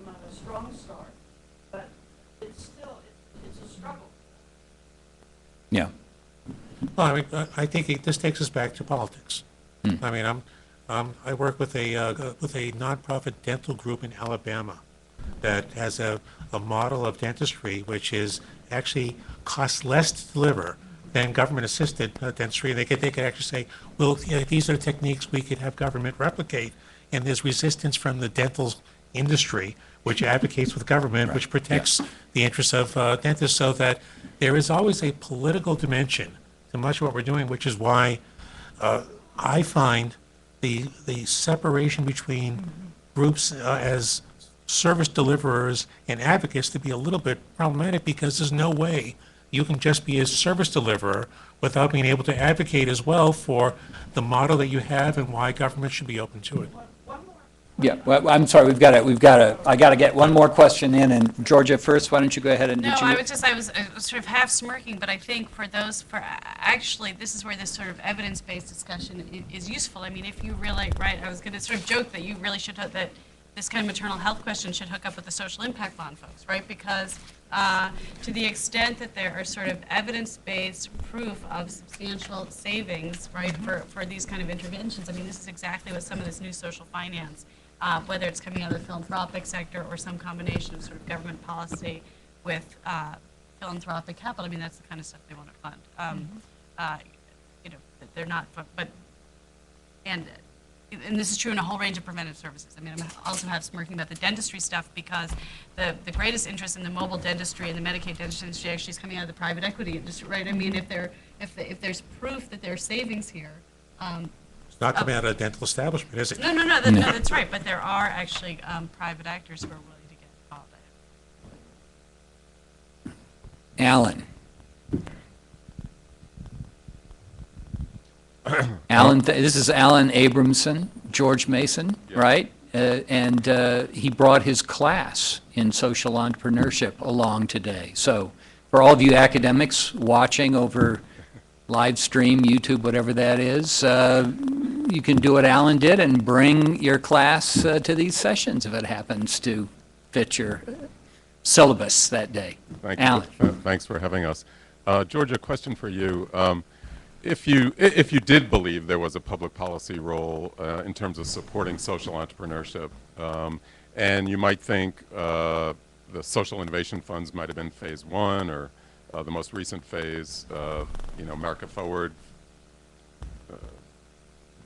from a strong start, but it's still, it's a struggle. Yeah. Well, I mean, I think this takes us back to politics. I mean, I work with a nonprofit dental group in Alabama, that has a model of dentistry which is actually costs less to deliver than government-assisted dentistry. They could actually say, well, these are techniques we could have government replicate, and there's resistance from the dental industry, which advocates with government, which protects the interests of dentists, so that there is always a political dimension to much of what we're doing, which is why I find the separation between groups as service deliverers and advocates to be a little bit problematic, because there's no way you can just be a service deliverer without being able to advocate as well for the model that you have and why government should be open to it. Yeah, well, I'm sorry, I got to get one more question in, and Georgia first, why don't you go ahead and... No, did you- I was sort of half smirking, but I think actually, this is where this sort of evidence-based discussion is useful. I mean, if you really, right, I was going to sort of joke that you really should, that this kind of maternal health question should hook up with the social impact bond folks, right? Because to the extent that there are sort of evidence-based proof of substantial savings, right, for these kind of interventions, I mean, this is exactly what some of this new social finance, whether it's coming out of the philanthropic sector or some combination of sort of government policy with philanthropic capital, I mean, that's the kind of stuff they want to fund. You know, they're not, and this is true in a whole range of preventive services. I mean, I'm also half smirking about the dentistry stuff, because the greatest interest in the mobile dentistry and the Medicaid dentistry industry actually is coming out of the private equity industry, right? I mean, if there's proof that there are savings here. It's not coming out of a dental establishment, is it? No, that's right. But there are actually private actors who are willing to get involved. Alan. Alan, this is Alan Abramson, George Mason, right? And he brought his class in social entrepreneurship along today. So for all of you academics watching over live stream, YouTube, whatever that is, you can do what Alan did and bring your class to these sessions if it happens to fit your syllabus that day. Thank Alan. you. Thanks for having us. George, a question for you. If you did believe there was a public policy role in terms of supporting social entrepreneurship, and you might think the social innovation funds might have been phase one, or the most recent phase, America Forward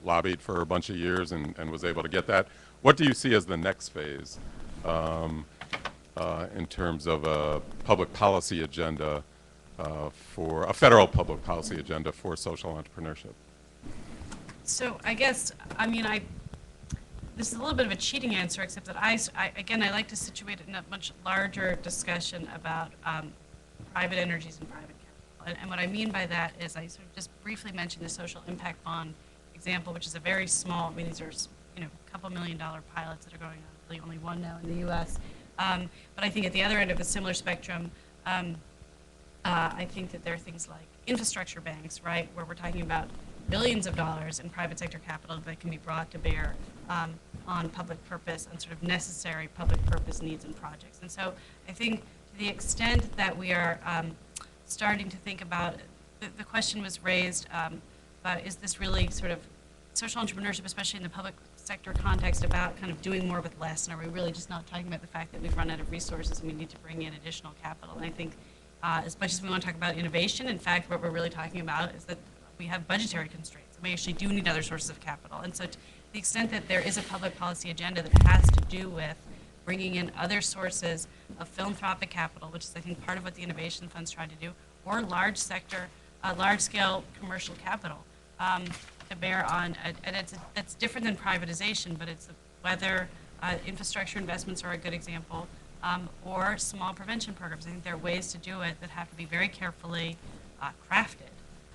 lobbied for a bunch of years and was able to get that. What do you see as the next phase in terms of a public policy agenda for a federal public policy agenda for social entrepreneurship? So I guess, I mean, this is a little bit of a cheating answer, except that I like to situate it in a much larger discussion about private energies and private capital. And what I mean by that is, I sort of just briefly mentioned the social impact bond example, which is a very small, I mean, these are, a couple $1 million pilots that are going on, really only one now in the U.S. But I think at the other end of a similar spectrum, I think that there are things like infrastructure banks, right, where we're talking about billions of dollars in private sector capital that can be brought to bear on public purpose and sort of necessary public purpose needs and projects. And so I think to the extent that we are starting to think about, the question was raised about, is this really sort of social entrepreneurship, especially in the public sector context, about kind of doing more with less, and are we really just not talking about the fact that we've run out of resources and we need to bring in additional capital? And I think as much as we want to talk about innovation, in fact, what we're really talking about is that we have budgetary constraints. We actually do need other sources of capital. And so to the extent that there is a public policy agenda that has to do with bringing in other sources of philanthropic capital, which is, I think, part of what the innovation funds try to do, or large-scale commercial capital to bear on, and that's different than privatization, but it's whether infrastructure investments are a good example, or small prevention programs. I think there are ways to do it that have to be very carefully crafted.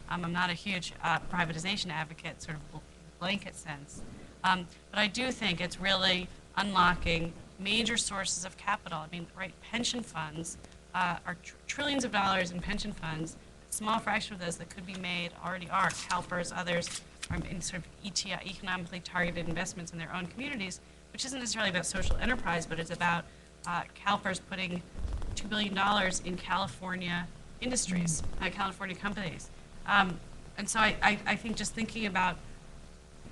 I'm not a huge privatization advocate, sort of blanket sense, but I do think it's really unlocking major sources of capital. I mean, right, pension funds are trillions of dollars in pension funds. A small fraction of those that could be made already are. CalPERS, others are in sort of economically targeted investments in their own communities, which isn't necessarily about social enterprise, but it's about CalPERS putting $2 billion in California industries, California companies. And so I think just thinking about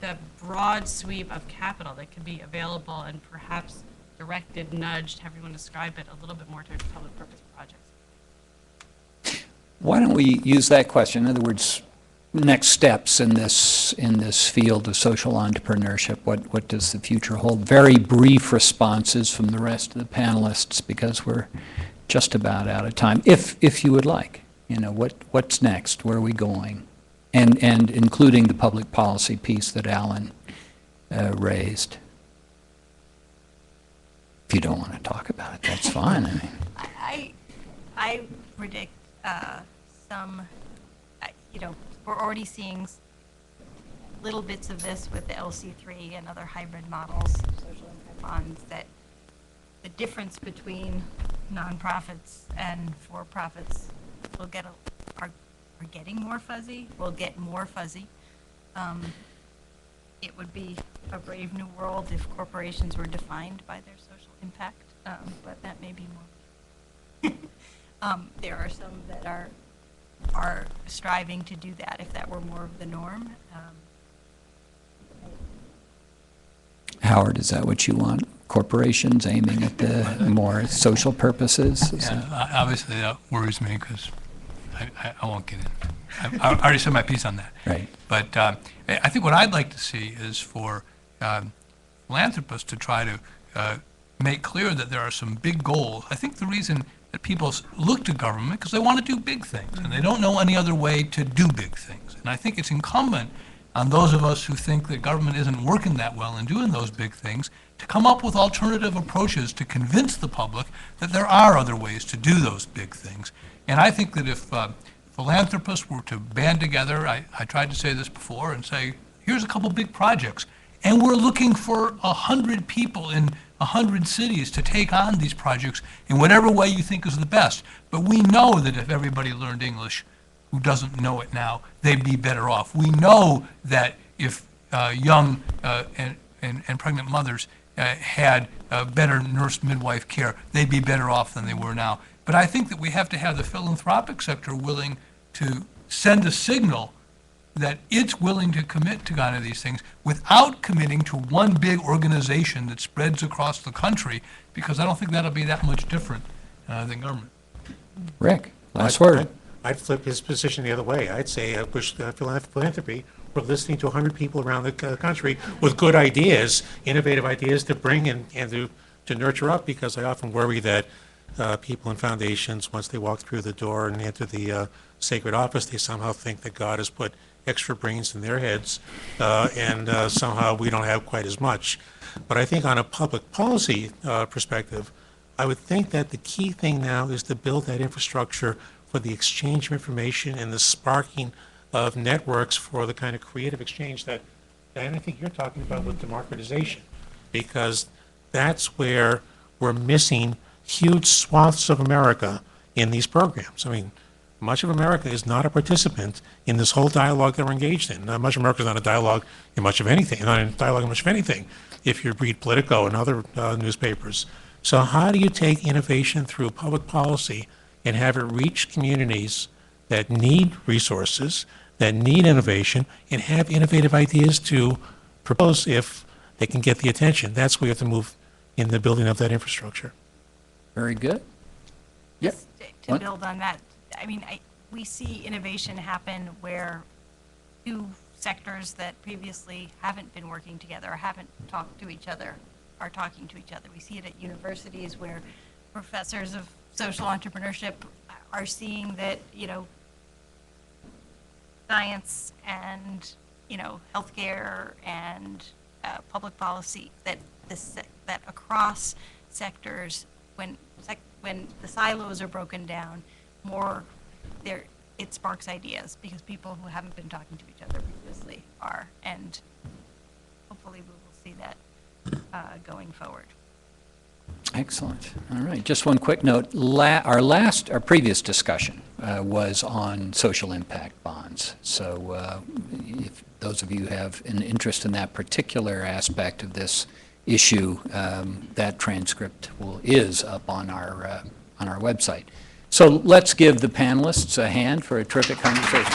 the broad sweep of capital that could be available and perhaps directed, nudged, however you want to describe it, a little bit more towards public purpose projects. Why don't we use that question? In other words, next steps in this field of social entrepreneurship. What does the future hold? Very brief responses from the rest of the panelists, because we're just about out of time. If you would like, what's next? Where are we going? And including the public policy piece that Alan raised. If you don't want to talk about it, that's fine. I mean, I predict some, we're already seeing little bits of this with the LC3 and other hybrid models, social impact bonds, that the difference between nonprofits and for-profits are getting more fuzzy, will get more fuzzy. It would be a brave new world if corporations were defined by their social impact, but that may be more. There are some that are striving to do that, if that were more of the norm. Howard, is that what you want? Corporations aiming at the more social purposes? Is that- Yeah, obviously that worries me because I won't get in. I already said my piece on that. Right. But I think what I'd like to see is for philanthropists to try to make clear that there are some big goals. I think the reason that people look to government because they want to do big things, and they don't know any other way to do big things. And I think it's incumbent on those of us who think that government isn't working that well in doing those big things to come up with alternative approaches to convince the public that there are other ways to do those big things. And I think that if philanthropists were to band together, I tried to say this before, and say, here's a couple big projects, and we're looking for 100 people in 100 cities to take on these projects in whatever way you think is the best. But we know that if everybody learned English who doesn't know it now, they'd be better off. We know that if young and pregnant mothers had better nurse midwife care, they'd be better off than they were now. But I think that we have to have the philanthropic sector willing to send a signal that it's willing to commit to kind of these things without committing to one big organization that spreads across the country, because I don't think that'll be that much different than government. Rick, last word. I'd flip his position the other way. I'd say I wish philanthropy were listening to 100 people around the country with good ideas, innovative ideas to bring and to nurture up, because I often worry that people in foundations, once they walk through the door and enter the sacred office, they somehow think that God has put extra brains in their heads, and somehow we don't have quite as much. But I think on a public policy perspective, I would think that the key thing now is to build that infrastructure for the exchange of information and the sparking of networks for the kind of creative exchange that I think you're talking about with democratization, because that's where we're missing huge swaths of America in these programs. I mean, much of America is not a participant in this whole dialogue that we're engaged in. Much of America is not a dialogue in much of anything, not in dialogue in much of anything, if you read Politico and other newspapers. So how do you take innovation through public policy and have it reach communities that need resources, that need innovation, and have innovative ideas to propose if they can get the attention? That's where you have to move in the building of that infrastructure. Very good. Yep. Just to What? build on that, I mean, we see innovation happen where two sectors that previously haven't been working together or haven't talked to each other are talking to each other. We see it at universities where professors of social entrepreneurship are seeing that, science and, healthcare and public policy, that across sectors, when the silos are broken down, it sparks ideas, because people who haven't been talking to each other previously are, and hopefully we will see that going forward. Excellent. All right. Just one quick note. Our previous discussion was on social impact bonds. So if those of you have an interest in that particular aspect of this issue, that transcript is up on our website. So let's give the panelists a hand for a terrific conversation.